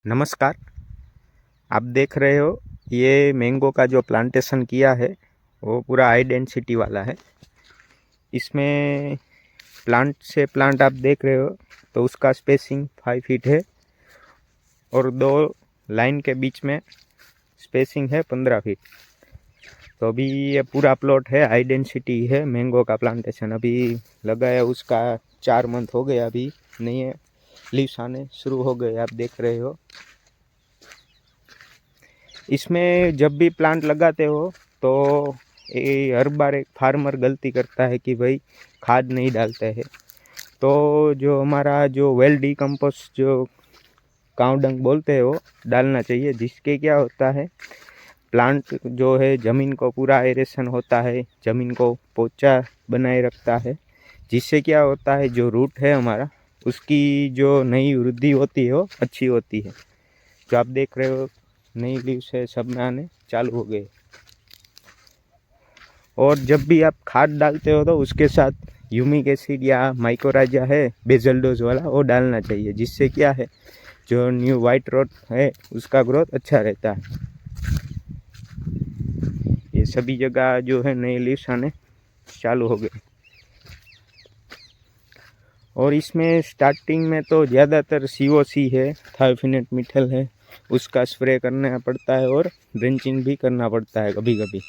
नमस्कार। आप देख रहे हो ये मैंगो का जो प्लांटेशन किया है वो पूरा हाई डेंसिटी वाला है। इसमें प्लांट से प्लांट आप देख रहे हो तो उसका स्पेसिंग 5 फीट है और दो लाइन के बीच में स्पेसिंग है 15 फीट। तो अभी ये पूरा प्लॉट है, हाई डेंसिटी है मैंगो का प्लांटेशन। अभी लगाया उसका 4 मंथ हो गया, अभी नए लीव्स आने शुरू हो गए, आप देख रहे हो। इसमें जब भी प्लांट लगाते हो तो ये हर बार एक फार्मर गलती करता है कि भाई खाद नहीं डालते हैं। तो जो हमारा जो वेल डिकम्पोस्ट जो काव डंग बोलते हैं वो डालना चाहिए, जिसके क्या होता है प्लांट जो है ज़मीन को पूरा एरेशन होता है, ज़मीन को पोचा बनाए रखता है, जिससे क्या होता है जो रूट है हमारा उसकी जो नई वृद्धि होती है वो अच्छी होती है। जो आप देख रहे हो नई लीव्स है सब में आने चालू हो गए। और जब भी आप खाद डालते हो तो उसके साथ ह्यूमिक एसिड या माइकोराजा है बेजल डोज वाला वो डालना चाहिए, जिससे क्या है जो न्यू वाइट रोड है उसका ग्रोथ अच्छा रहता है। ये सभी जगह जो है नए लीव्स आने चालू हो गए। और इसमें स्टार्टिंग में तो ज़्यादातर COC है, थायोफिनेट मिथल है, उसका स्प्रे करना पड़ता है और ड्रेंचिंग भी करना पड़ता है कभी कभी।